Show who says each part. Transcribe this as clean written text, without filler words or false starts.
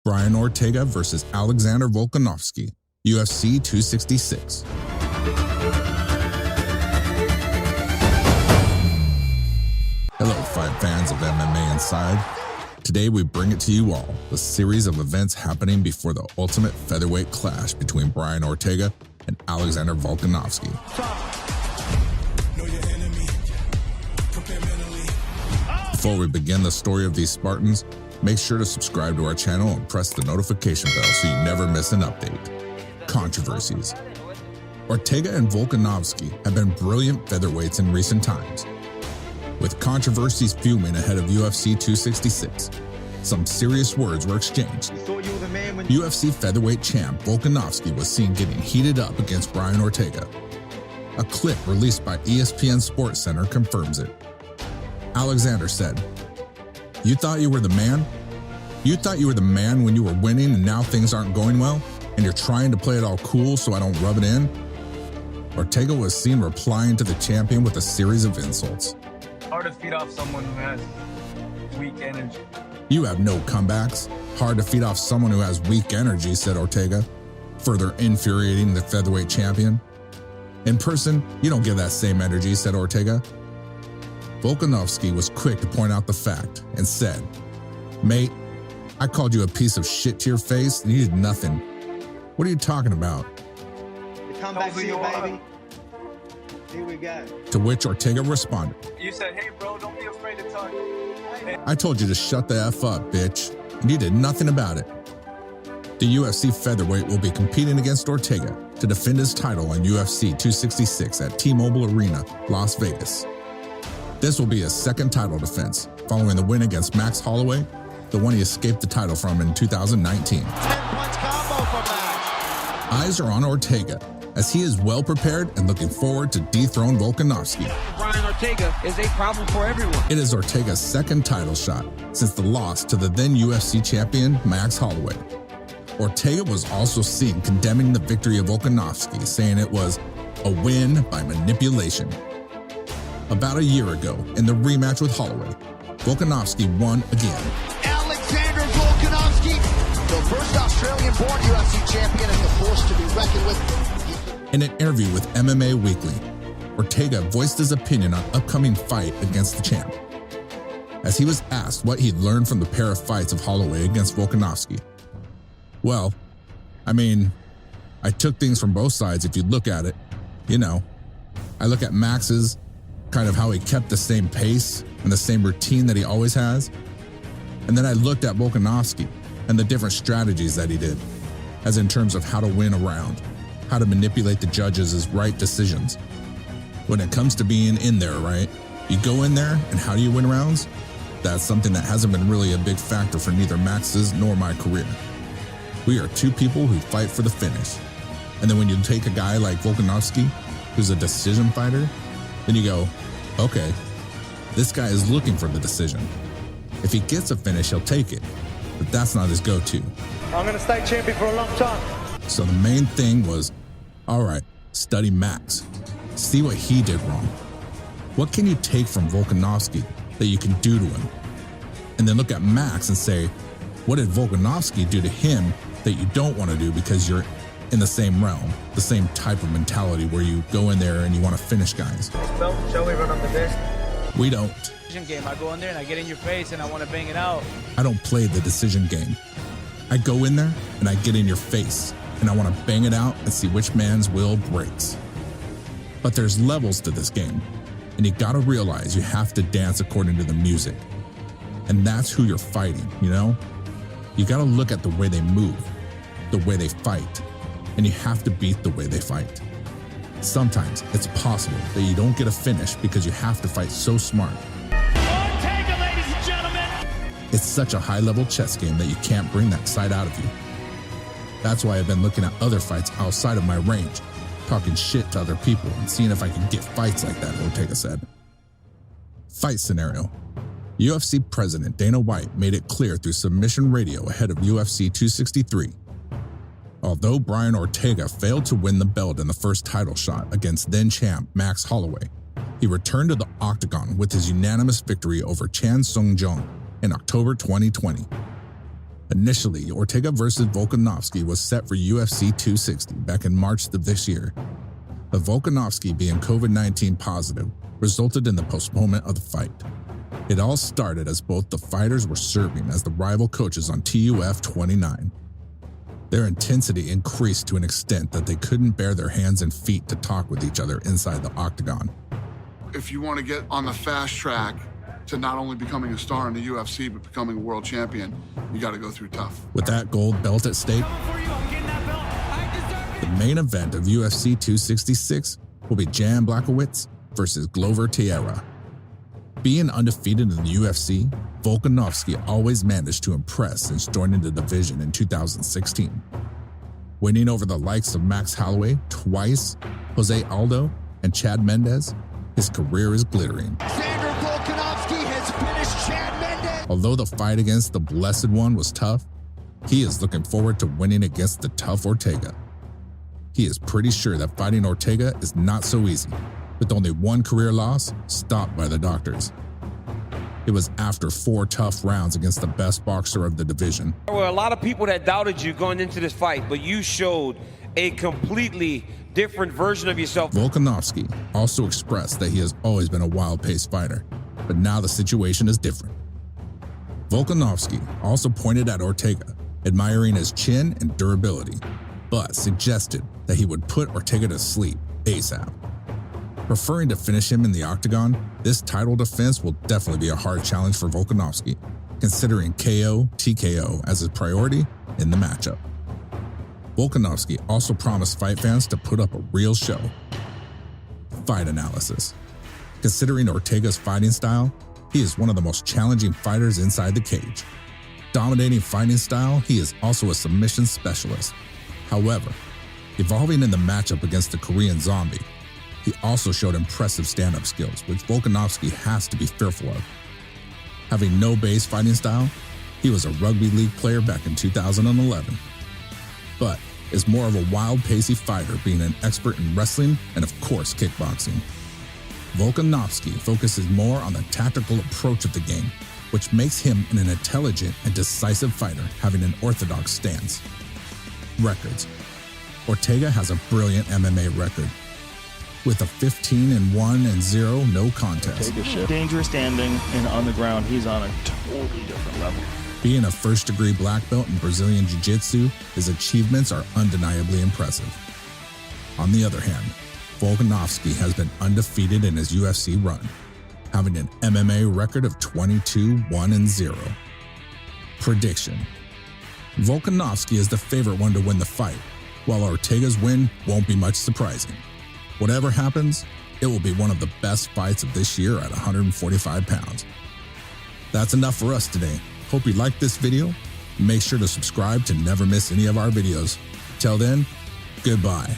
Speaker 1: Brian Ortega versus Alexander Volkanovski, UFC 266. Hello, fight fans of MMA Inside. Today we bring it to you all, the series of events happening before the ultimate featherweight clash between Brian Ortega and Alexander Volkanovski. Before we begin the story of these Spartans, make sure to subscribe to our channel and press the notification bell so you never miss an update. Controversies. Ortega and Volkanovski have been brilliant featherweights in recent times. With controversies fuming ahead of UFC 266, some serious words were exchanged. UFC featherweight champ Volkanovski was seen getting heated up against Brian Ortega. A clip released by ESPN SportsCenter confirms it. Alexander said, "You thought you were the man? You thought you were the man when you were winning and now things aren't going well, and you're trying to play it all cool so I don't rub it in?" Ortega was seen replying to the champion with a series of insults.
Speaker 2: Hard to feed off someone who has weak energy.
Speaker 1: "You have no comebacks. Hard to feed off someone who has weak energy," said Ortega, further infuriating the featherweight champion. "In person, you don't give that same energy," said Ortega. Volkanovski was quick to point out the fact and said, "Mate, I called you a piece of shit to your face and you did nothing. What are you talking about?"
Speaker 3: The comeback, see you, baby. Here we go.
Speaker 1: To which Ortega responded,
Speaker 2: You said, "Hey bro, don't be afraid to talk."
Speaker 1: "I told you to shut the F up, bitch, and you did nothing about it." The UFC featherweight will be competing against Ortega to defend his title on UFC 266 at T-Mobile Arena, Las Vegas. This will be his second title defense, following the win against Max Holloway, the one he escaped the title from in 2019.
Speaker 3: 10-punch combo from Max.
Speaker 1: Eyes are on Ortega, as he is well prepared and looking forward to dethrone Volkanovski.
Speaker 4: Brian Ortega is a problem for everyone.
Speaker 1: It is Ortega's second title shot since the loss to the then UFC champion Max Holloway. Ortega was also seen condemning the victory of Volkanovski, saying it was a win by manipulation. About a year ago, in the rematch with Holloway, Volkanovski won again.
Speaker 3: Alexander Volkanovski, the first Australian-born UFC champion and the force to be reckoned with.
Speaker 1: In an interview with MMA Weekly, Ortega voiced his opinion on upcoming fight against the champ. As he was asked what he'd learned from the pair of fights of Holloway against Volkanovski. "Well, I took things from both sides if you look at it. I look at Max's, kind of how he kept the same pace and the same routine that he always has. And then I looked at Volkanovski and the different strategies that he did, as in terms of how to win a round, how to manipulate the judges' right decisions. When it comes to being in there, right? You go in there and how do you win rounds? That's something that hasn't been really a big factor for neither Max's nor my career. We are two people who fight for the finish. And then when you take a guy like Volkanovski, who's a decision fighter, then you go, okay, this guy is looking for the decision. If he gets a finish, he'll take it, but that's not his go-to.
Speaker 5: I'm going to stay champion for a long time."
Speaker 1: So the main thing was, all right, study Max. See what he did wrong. What can you take from Volkanovski that you can do to him? And then look at Max and say, what did Volkanovski do to him that you don't want to do because you're in the same realm, the same type of mentality where you go in there and you want to finish guys.
Speaker 2: Belt, shall we run on the disc?
Speaker 1: We don't.
Speaker 4: Decision game. I go in there and I get in your face and I want to bang it out.
Speaker 1: I don't play the decision game. I go in there and I get in your face and I want to bang it out and see which man's will breaks. But there's levels to this game, and you gotta realize you have to dance according to the music. And that's who you're fighting, You gotta look at the way they move, the way they fight, and you have to beat the way they fight. Sometimes it's possible that you don't get a finish because you have to fight so smart.
Speaker 5: Ortega, ladies and gentlemen.
Speaker 1: It's such a high-level chess game that you can't bring that side out of you. That's why I've been looking at other fights outside of my range, talking shit to other people and seeing if I can get fights like that, Ortega said. Fight scenario. UFC President Dana White made it clear through submission radio ahead of UFC 263. Although Brian Ortega failed to win the belt in the first title shot against then-champ Max Holloway, he returned to the octagon with his unanimous victory over Chan Sung Jung in October 2020. Initially, Ortega versus Volkanovski was set for UFC 260 back in March of this year, but Volkanovski being COVID-19 positive resulted in the postponement of the fight. It all started as both the fighters were serving as the rival coaches on TUF 29. Their intensity increased to an extent that they couldn't bare their hands and feet to talk with each other inside the octagon.
Speaker 6: If you want to get on the fast track to not only becoming a star in the UFC, but becoming a world champion, you got to go through tough.
Speaker 1: With that gold belt at stake, the main event of UFC 266 will be Jan Blachowicz versus Glover Teixeira. Being undefeated in the UFC, Volkanovski always managed to impress since joining the division in 2016. Winning over the likes of Max Holloway twice, Jose Aldo, and Chad Mendes, his career is glittering.
Speaker 3: Volkanovski has finished Chad Mendes.
Speaker 1: Although the fight against the Blessed One was tough, he is looking forward to winning against the tough Ortega. He is pretty sure that fighting Ortega is not so easy, with only one career loss stopped by the doctors. It was after 4 tough rounds against the best boxer of the division.
Speaker 7: There were a lot of people that doubted you going into this fight, but you showed a completely different version of yourself.
Speaker 1: Volkanovski also expressed that he has always been a wild-paced fighter, but now the situation is different. Volkanovski also pointed at Ortega, admiring his chin and durability, but suggested that he would put Ortega to sleep ASAP. Preferring to finish him in the octagon, this title defense will definitely be a hard challenge for Volkanovski, considering KO, TKO as his priority in the matchup. Volkanovski also promised fight fans to put up a real show. Fight analysis. Considering Ortega's fighting style, he is one of the most challenging fighters inside the cage. Dominating fighting style, he is also a submission specialist. However, evolving in the matchup against the Korean Zombie, he also showed impressive stand-up skills, which Volkanovski has to be fearful of. Having no base fighting style, he was a rugby league player back in 2011, but is more of a wild, pacey fighter, being an expert in wrestling and, of course, kickboxing. Volkanovski focuses more on the tactical approach of the game, which makes him an intelligent and decisive fighter, having an orthodox stance. Records. Ortega has a brilliant MMA record, with a 15-1-0 no contest.
Speaker 8: Dangerous standing and on the ground, he's on a totally different level.
Speaker 1: Being a first-degree black belt in Brazilian Jiu-Jitsu, his achievements are undeniably impressive. On the other hand, Volkanovski has been undefeated in his UFC run, having an MMA record of 22-1-0. Prediction. Volkanovski is the favorite one to win the fight, while Ortega's win won't be much surprising. Whatever happens, it will be one of the best fights of this year at 145 pounds. That's enough for us today. Hope you liked this video. Make sure to subscribe to never miss any of our videos. Till then, goodbye.